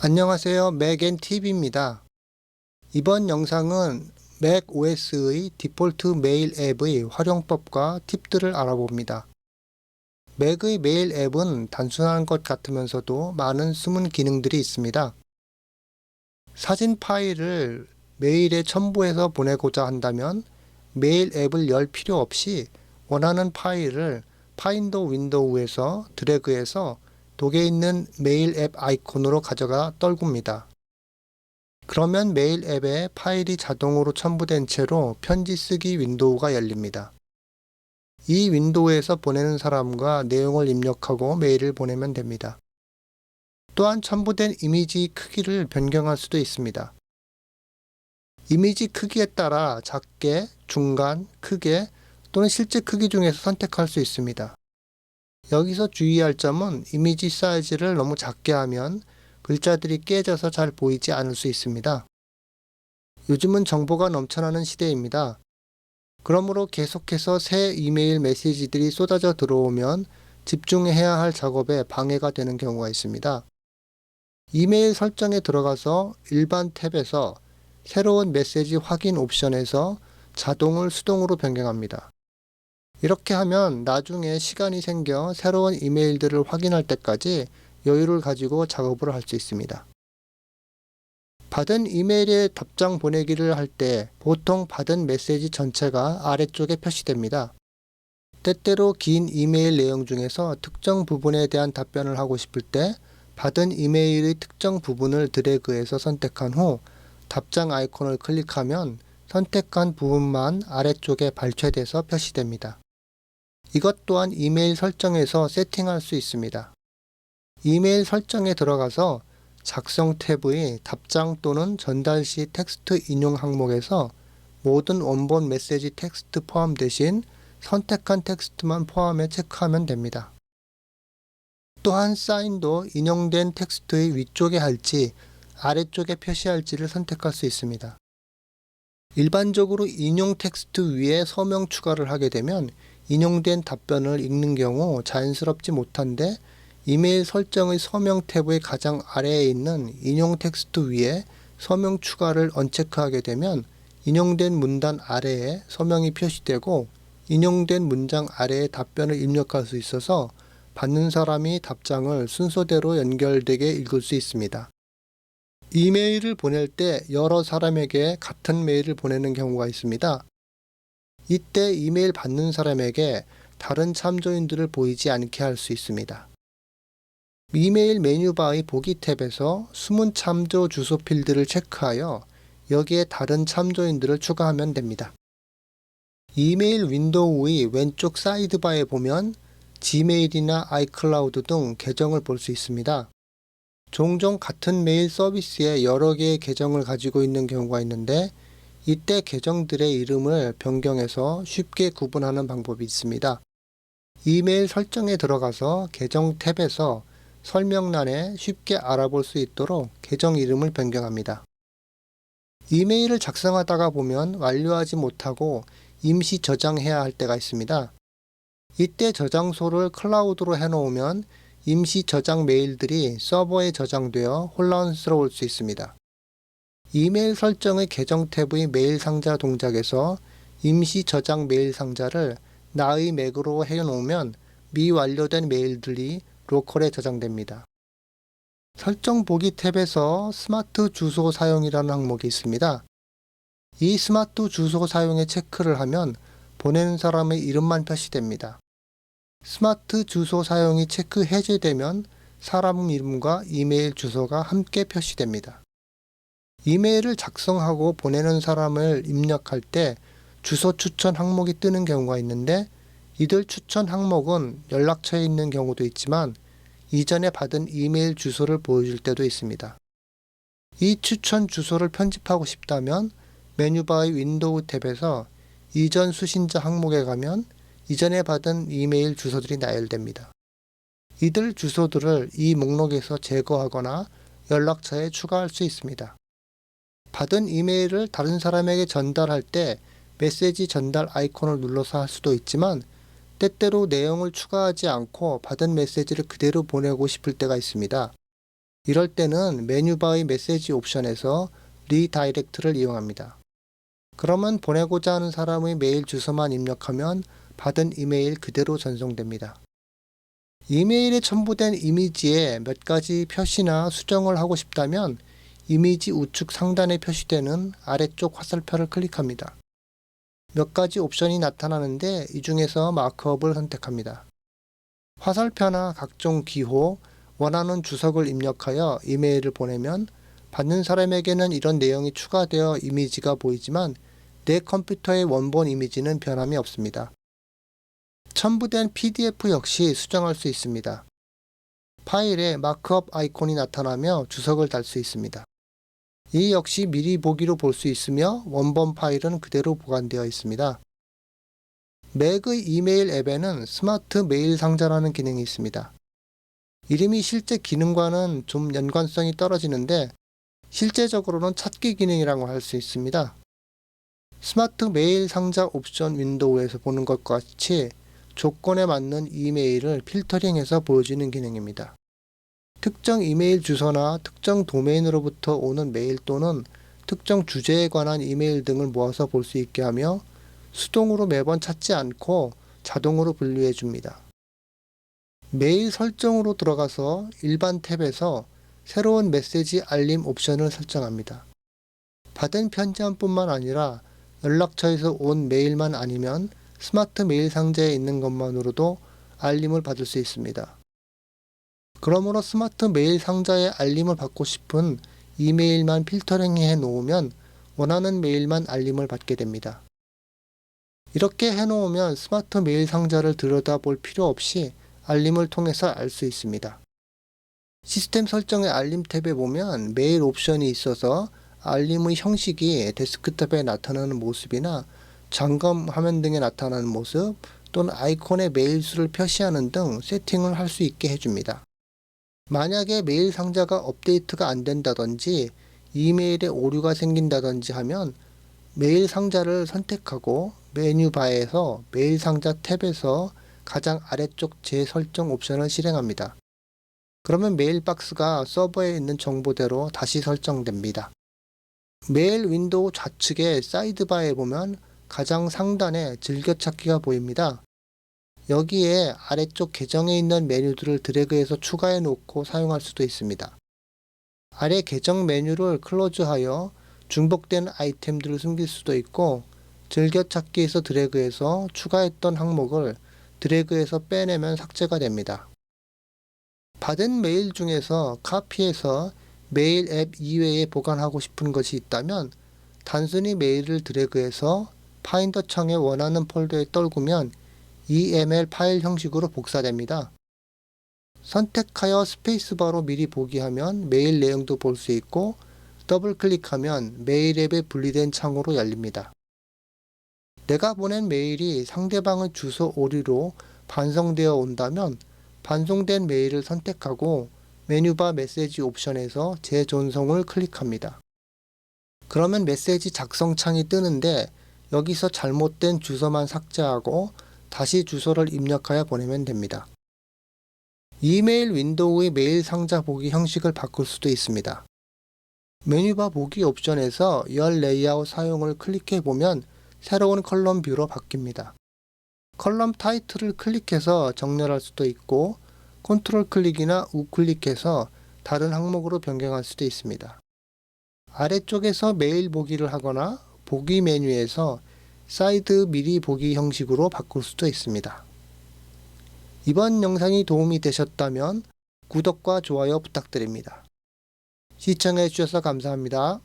안녕하세요. 맥앤TV입니다. 이번 영상은 맥OS의 디폴트 메일 앱의 활용법과 팁들을 알아봅니다. 맥의 메일 앱은 단순한 것 같으면서도 많은 숨은 기능들이 있습니다. 사진 파일을 메일에 첨부해서 보내고자 한다면 메일 앱을 열 필요 없이 원하는 파일을 파인더 윈도우에서 드래그해서 독에 있는 메일 앱 아이콘으로 가져가 떨굽니다. 그러면 메일 앱에 파일이 자동으로 첨부된 채로 편지 쓰기 윈도우가 열립니다. 이 윈도우에서 보내는 사람과 내용을 입력하고 메일을 보내면 됩니다. 또한 첨부된 이미지 크기를 변경할 수도 있습니다. 이미지 크기에 따라 작게, 중간, 크게 또는 실제 크기 중에서 선택할 수 있습니다. 여기서 주의할 점은 이미지 사이즈를 너무 작게 하면 글자들이 깨져서 잘 보이지 않을 수 있습니다. 요즘은 정보가 넘쳐나는 시대입니다. 그러므로 계속해서 새 이메일 메시지들이 쏟아져 들어오면 집중해야 할 작업에 방해가 되는 경우가 있습니다. 이메일 설정에 들어가서 일반 탭에서 새로운 메시지 확인 옵션에서 자동을 수동으로 변경합니다. 이렇게 하면 나중에 시간이 생겨 새로운 이메일들을 확인할 때까지 여유를 가지고 작업을 할 수 있습니다. 받은 이메일에 답장 보내기를 할 때 보통 받은 메시지 전체가 아래쪽에 표시됩니다. 때때로 긴 이메일 내용 중에서 특정 부분에 대한 답변을 하고 싶을 때 받은 이메일의 특정 부분을 드래그해서 선택한 후 답장 아이콘을 클릭하면 선택한 부분만 아래쪽에 발췌돼서 표시됩니다. 이것 또한 이메일 설정에서 세팅할 수 있습니다. 이메일 설정에 들어가서 작성 탭의 답장 또는 전달 시 텍스트 인용 항목에서 모든 원본 메시지 텍스트 포함 대신 선택한 텍스트만 포함해 체크하면 됩니다. 또한 사인도 인용된 텍스트의 위쪽에 할지 아래쪽에 표시할지를 선택할 수 있습니다. 일반적으로 인용 텍스트 위에 서명 추가를 하게 되면 인용된 답변을 읽는 경우 자연스럽지 못한데 이메일 설정의 서명 탭의 가장 아래에 있는 인용 텍스트 위에 서명 추가를 언체크하게 되면 인용된 문단 아래에 서명이 표시되고 인용된 문장 아래에 답변을 입력할 수 있어서 받는 사람이 답장을 순서대로 연결되게 읽을 수 있습니다. 이메일을 보낼 때 여러 사람에게 같은 메일을 보내는 경우가 있습니다. 이때 이메일 받는 사람에게 다른 참조인들을 보이지 않게 할 수 있습니다. 이메일 메뉴바의 보기 탭에서 숨은 참조 주소 필드를 체크하여 여기에 다른 참조인들을 추가하면 됩니다. 이메일 윈도우의 왼쪽 사이드바에 보면 지메일이나 아이클라우드 등 계정을 볼 수 있습니다. 종종 같은 메일 서비스에 여러 개의 계정을 가지고 있는 경우가 있는데 이때 계정들의 이름을 변경해서 쉽게 구분하는 방법이 있습니다. 이메일 설정에 들어가서 계정 탭에서 설명란에 쉽게 알아볼 수 있도록 계정 이름을 변경합니다. 이메일을 작성하다가 보면 완료하지 못하고 임시 저장해야 할 때가 있습니다. 이때 저장소를 클라우드로 해놓으면 임시 저장 메일들이 서버에 저장되어 혼란스러울 수 있습니다. 이메일 설정의 계정 탭의 메일 상자 동작에서 임시 저장 메일 상자를 나의 맥으로 해놓으면 미완료된 메일들이 로컬에 저장됩니다. 설정 보기 탭에서 스마트 주소 사용이라는 항목이 있습니다. 이 스마트 주소 사용에 체크를 하면 보내는 사람의 이름만 표시됩니다. 스마트 주소 사용이 체크 해제되면 사람 이름과 이메일 주소가 함께 표시됩니다. 이메일을 작성하고 보내는 사람을 입력할 때 주소 추천 항목이 뜨는 경우가 있는데 이들 추천 항목은 연락처에 있는 경우도 있지만 이전에 받은 이메일 주소를 보여줄 때도 있습니다. 이 추천 주소를 편집하고 싶다면 메뉴바의 윈도우 탭에서 이전 수신자 항목에 가면 이전에 받은 이메일 주소들이 나열됩니다. 이들 주소들을 이 목록에서 제거하거나 연락처에 추가할 수 있습니다. 받은 이메일을 다른 사람에게 전달할 때 메시지 전달 아이콘을 눌러서 할 수도 있지만 때때로 내용을 추가하지 않고 받은 메시지를 그대로 보내고 싶을 때가 있습니다. 이럴 때는 메뉴바의 메시지 옵션에서 리다이렉트를 이용합니다. 그러면 보내고자 하는 사람의 메일 주소만 입력하면 받은 이메일 그대로 전송됩니다. 이메일에 첨부된 이미지에 몇 가지 표시나 수정을 하고 싶다면 이미지 우측 상단에 표시되는 아래쪽 화살표를 클릭합니다. 몇 가지 옵션이 나타나는데 이 중에서 마크업을 선택합니다. 화살표나 각종 기호, 원하는 주석을 입력하여 이메일을 보내면 받는 사람에게는 이런 내용이 추가되어 이미지가 보이지만 내 컴퓨터의 원본 이미지는 변함이 없습니다. 첨부된 PDF 역시 수정할 수 있습니다. 파일에 마크업 아이콘이 나타나며 주석을 달 수 있습니다. 이 역시 미리 보기로 볼 수 있으며 원본 파일은 그대로 보관되어 있습니다. 맥의 이메일 앱에는 스마트 메일 상자라는 기능이 있습니다. 이름이 실제 기능과는 좀 연관성이 떨어지는데 실제적으로는 찾기 기능이라고 할 수 있습니다. 스마트 메일 상자 옵션 윈도우에서 보는 것과 같이 조건에 맞는 이메일을 필터링해서 보여주는 기능입니다. 특정 이메일 주소나 특정 도메인으로부터 오는 메일 또는 특정 주제에 관한 이메일 등을 모아서 볼 수 있게 하며 수동으로 매번 찾지 않고 자동으로 분류해 줍니다. 메일 설정으로 들어가서 일반 탭에서 새로운 메시지 알림 옵션을 설정합니다. 받은 편지함뿐만 아니라 연락처에서 온 메일만 아니면 스마트 메일 상자에 있는 것만으로도 알림을 받을 수 있습니다. 그러므로 스마트 메일 상자에 알림을 받고 싶은 이메일만 필터링해 놓으면 원하는 메일만 알림을 받게 됩니다. 이렇게 해놓으면 스마트 메일 상자를 들여다볼 필요 없이 알림을 통해서 알 수 있습니다. 시스템 설정의 알림 탭에 보면 메일 옵션이 있어서 알림의 형식이 데스크톱에 나타나는 모습이나 점검 화면 등에 나타나는 모습 또는 아이콘의 메일 수를 표시하는 등 세팅을 할 수 있게 해줍니다. 만약에 메일 상자가 업데이트가 안 된다든지 이메일에 오류가 생긴다든지 하면 메일 상자를 선택하고 메뉴바에서 메일 상자 탭에서 가장 아래쪽 재설정 옵션을 실행합니다. 그러면 메일 박스가 서버에 있는 정보대로 다시 설정됩니다. 메일 윈도우 좌측의 사이드바에 보면 가장 상단에 즐겨찾기가 보입니다. 여기에 아래쪽 계정에 있는 메뉴들을 드래그해서 추가해 놓고 사용할 수도 있습니다. 아래 계정 메뉴를 클로즈하여 중복된 아이템들을 숨길 수도 있고 즐겨찾기에서 드래그해서 추가했던 항목을 드래그해서 빼내면 삭제가 됩니다. 받은 메일 중에서 카피해서 메일 앱 이외에 보관하고 싶은 것이 있다면 단순히 메일을 드래그해서 파인더 창에 원하는 폴더에 떨구면 EML 파일 형식으로 복사됩니다. 선택하여 스페이스바로 미리 보기 하면 메일 내용도 볼 수 있고 더블 클릭하면 메일 앱에 분리된 창으로 열립니다. 내가 보낸 메일이 상대방의 주소 오류로 반송되어 온다면 반송된 메일을 선택하고 메뉴바 메시지 옵션에서 재전송을 클릭합니다. 그러면 메시지 작성 창이 뜨는데 여기서 잘못된 주소만 삭제하고 다시 주소를 입력하여 보내면 됩니다. 이메일 윈도우의 메일 상자 보기 형식을 바꿀 수도 있습니다. 메뉴바 보기 옵션에서 열 레이아웃 사용을 클릭해 보면 새로운 컬럼 뷰로 바뀝니다. 컬럼 타이틀을 클릭해서 정렬할 수도 있고 컨트롤 클릭이나 우클릭해서 다른 항목으로 변경할 수도 있습니다. 아래쪽에서 메일 보기를 하거나 보기 메뉴에서 사이드 미리 보기 형식으로 바꿀 수도 있습니다. 이번 영상이 도움이 되셨다면 구독과 좋아요 부탁드립니다. 시청해 주셔서 감사합니다.